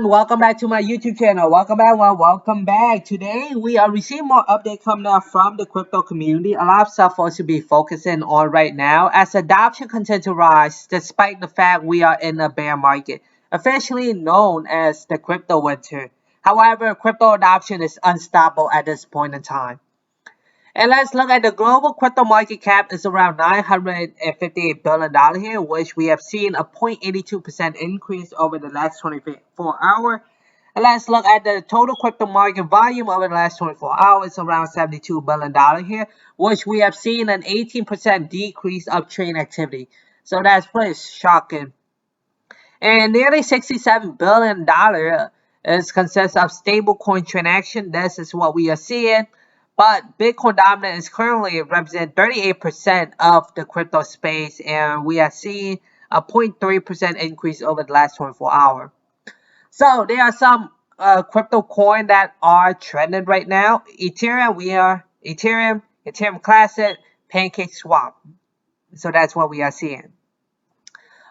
everyone, welcome back to my YouTube channel. Welcome back. Today we are receiving more update coming out from the crypto community. A lot of stuff for us to be focusing on right now as adoption continues to rise despite the fact we are in a bear market, officially known as the crypto winter. However, crypto adoption is unstoppable at this point in time. And let's look at the global crypto market cap is around $958 billion here, which we have seen a 0.82% increase over the last 24 hours. And let's look at the total crypto market volume over the last 24 hours, around $72 billion here, which we have seen an 18% decrease of trade activity. So that's pretty shocking. And nearly $67 billion consists of stablecoin transaction. This is what we are seeing. But Bitcoin dominance is currently represent 38% of the crypto space, and we are seeing a 0.3% increase over the last 24 hours. So there are some crypto coins that are trending right now. Ethereum Classic, PancakeSwap. So that's what we are seeing.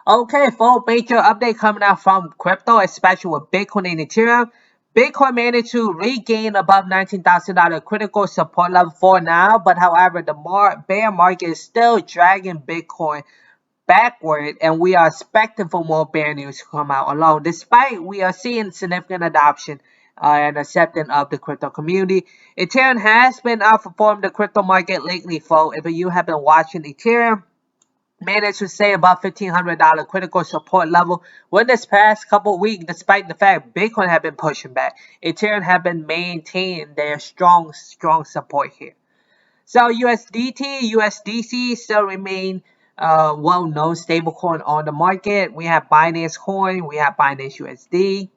Okay, full major update coming out from crypto, especially with Bitcoin and Ethereum. Bitcoin managed to regain above $19,000 critical support level for now, but however, the bear market is still dragging Bitcoin backward, and we are expecting for more bear news to come out along. Despite we are seeing significant adoption and acceptance of the crypto community, Ethereum has been outperforming the crypto market lately. Folks, if you have been watching Ethereum, managed to stay above $1,500 critical support level with this past couple of weeks, despite the fact Bitcoin have been pushing back. Ethereum have been maintaining their strong support here. So USDC still remain well-known stablecoin on the market. We have Binance Coin, we have Binance USD,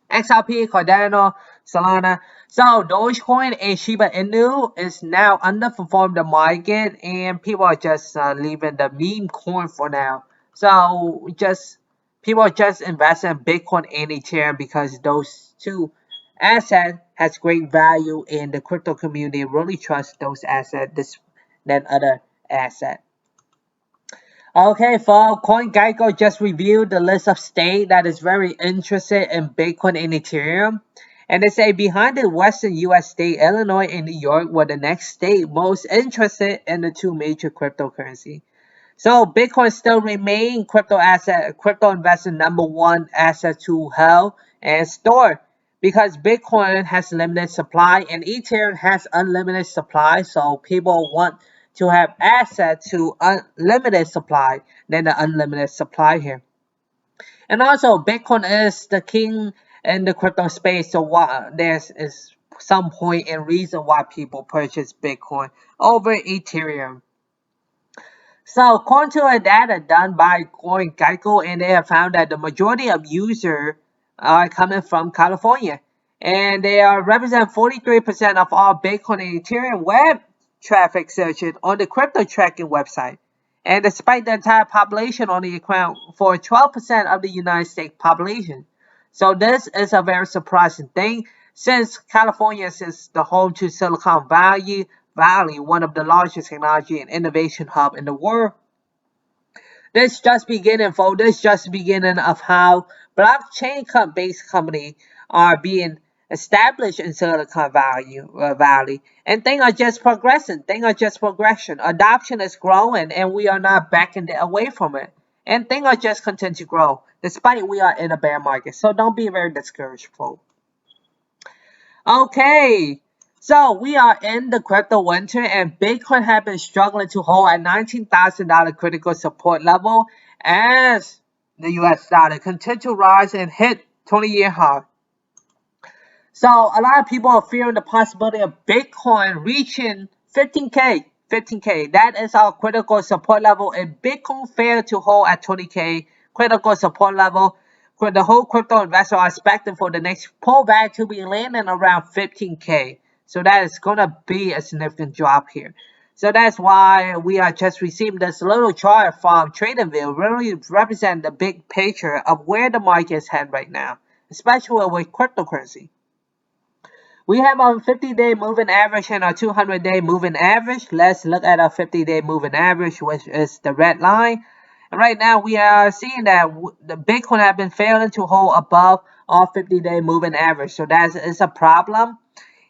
XRP, Cardano, Solana. So Dogecoin and Shiba Inu is now underperformed the market, and people are just leaving the meme coin for now. So people are just investing in Bitcoin and Ethereum because those two assets has great value, and the crypto community really trusts those assets than other assets. Okay, for CoinGecko just reviewed the list of states that is very interested in Bitcoin and Ethereum. And they say behind the western U.S. state, Illinois and New York were the next state most interested in the two major cryptocurrency. So Bitcoin still remain crypto investment #1 asset to hold and store, because Bitcoin has limited supply and Ethereum has unlimited supply. So people want to have access to unlimited supply than the unlimited supply here. And also, Bitcoin is the king in the crypto space, so there is some point and reason why people purchase Bitcoin over Ethereum. So according to a data done by CoinGecko, and they have found that the majority of users are coming from California, and they are represent 43% of all Bitcoin and Ethereum web traffic searches on the crypto tracking website. And despite the entire population only account for 12% of the United States population. So this is a very surprising thing, since California is the home to Silicon Valley, one of the largest technology and innovation hub in the world. This just beginning, folks. This just the beginning of how blockchain-based companies are being established in Silicon Valley, and things are just progressing. Adoption is growing, and we are not backing away from it. And things are just continue to grow, despite we are in a bear market. So don't be very discouraged, folks. Okay, so we are in the crypto winter, and Bitcoin has been struggling to hold at $19,000 critical support level as the US dollar continues to rise and hit 20-year high. So a lot of people are fearing the possibility of Bitcoin reaching 15K. That is our critical support level. If Bitcoin failed to hold at 20K critical support level, the whole crypto investors are expecting for the next pullback to be landing around 15K. So that is going to be a significant drop here. So that's why we are just receiving this little chart from TradingView, really represent the big picture of where the market is headed right now, especially with cryptocurrency. We have our 50-day moving average and our 200-day moving average. Let's look at our 50-day moving average, which is the red line. And right now we are seeing that the Bitcoin have been failing to hold above or 50-day moving average. So it's a problem.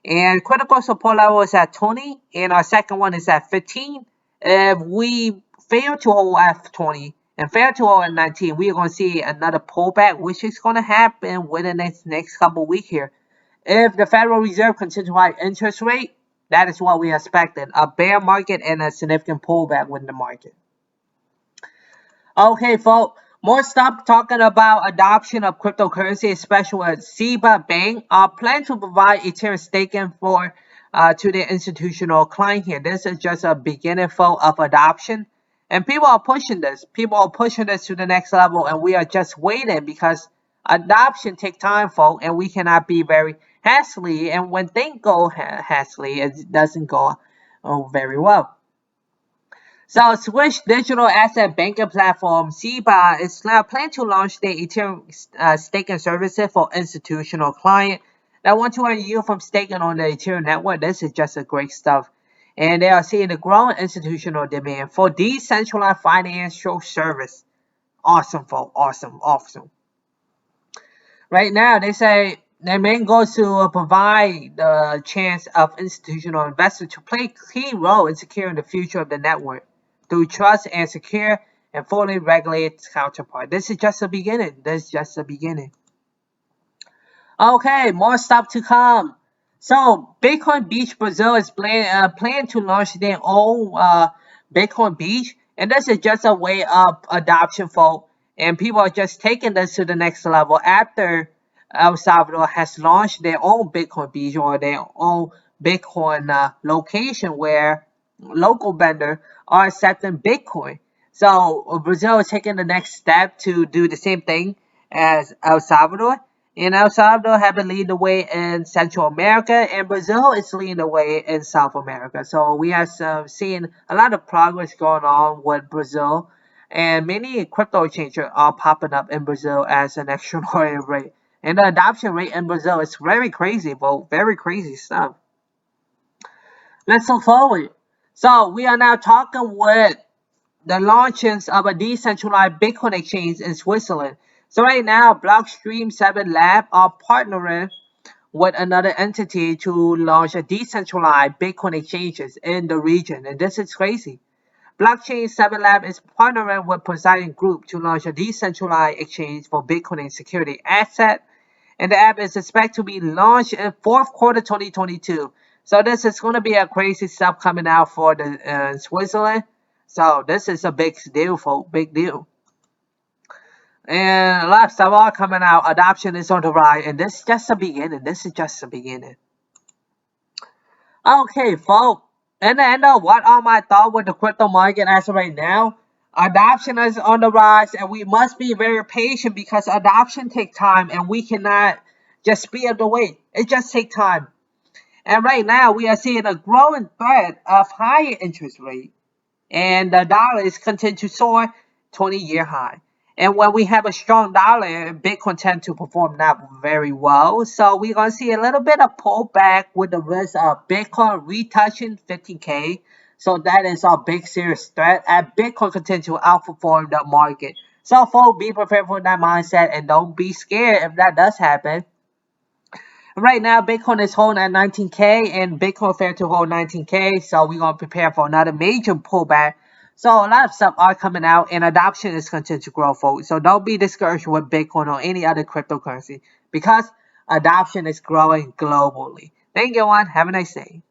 And critical support level is at 20, and our second one is at 15. If we fail to hold at 20 and fail to hold at 19, we are going to see another pullback, which is going to happen within the next couple of weeks here. If the Federal Reserve continues to hike interest rate, that is what we expected, a bear market and a significant pullback within the market. Okay, folks, more stuff talking about adoption of cryptocurrency, especially with SEBA Bank, plan to provide Ethereum staking for to the institutional client here. This is just a beginning of adoption, and people are pushing this. People are pushing this to the next level, and we are just waiting because adoption takes time, folks, and we cannot be very hastily. And when things go hastily, it doesn't go very well. So Swiss digital asset banking platform SEBA is now planning to launch the Ethereum staking services for institutional clients that want to earn yield from staking on the Ethereum network. This is just a great stuff. And they are seeing a growing institutional demand for decentralized financial service. Awesome, folks. Awesome, awesome. Right now, they say their main goal is to provide the chance of institutional investors to play a key role in securing the future of the network through trust and secure and fully regulated counterpart. This is just the beginning. This is just the beginning. Okay, more stuff to come. So, Bitcoin Beach Brazil is planning to launch their own Bitcoin Beach, and this is just a way of adoption, folks. And people are just taking this to the next level after El Salvador has launched their own Bitcoin Beach or their own Bitcoin location where local vendors are accepting Bitcoin. So Brazil is taking the next step to do the same thing as El Salvador. And El Salvador have been leading the way in Central America, and Brazil is leading the way in South America. So we are seeing a lot of progress going on with Brazil, and many crypto exchanges are popping up in Brazil as an extraordinary rate. And the adoption rate in Brazil is very crazy, but very crazy stuff. Let's look forward. So we are now talking with the launches of a decentralized Bitcoin exchange in Switzerland. So right now, Blockstream 7 Lab are partnering with another entity to launch a decentralized Bitcoin exchanges in the region. And this is crazy. Blockchain 7 Lab is partnering with Poseidon Group to launch a decentralized exchange for Bitcoin and security asset. And the app is expected to be launched in fourth quarter 2022. So this is going to be a crazy stuff coming out for the Switzerland. So this is a big deal, folks. Big deal. And a lot of stuff are coming out. Adoption is on the rise. And this is just the beginning. This is just the beginning. Okay, folks. In the end of what are my thoughts with the crypto market as of right now? Adoption is on the rise, and we must be very patient because adoption takes time, and we cannot just speed up the way. It just takes time. And right now, we are seeing a growing threat of higher interest rate, and the dollar is continuing to soar 20-year high. And when we have a strong dollar, Bitcoin tends to perform not very well. So we're going to see a little bit of pullback with the risk of Bitcoin retouching 15K. So that is our big serious threat. And Bitcoin continues to outperform the market. So folks, be prepared for that mindset and don't be scared if that does happen. Right now, Bitcoin is holding at 19K and Bitcoin failed to hold 19K. So we're going to prepare for another major pullback. So a lot of stuff are coming out and adoption is continuing to grow, folks. So don't be discouraged with Bitcoin or any other cryptocurrency because adoption is growing globally. Thank you, everyone. Have a nice day.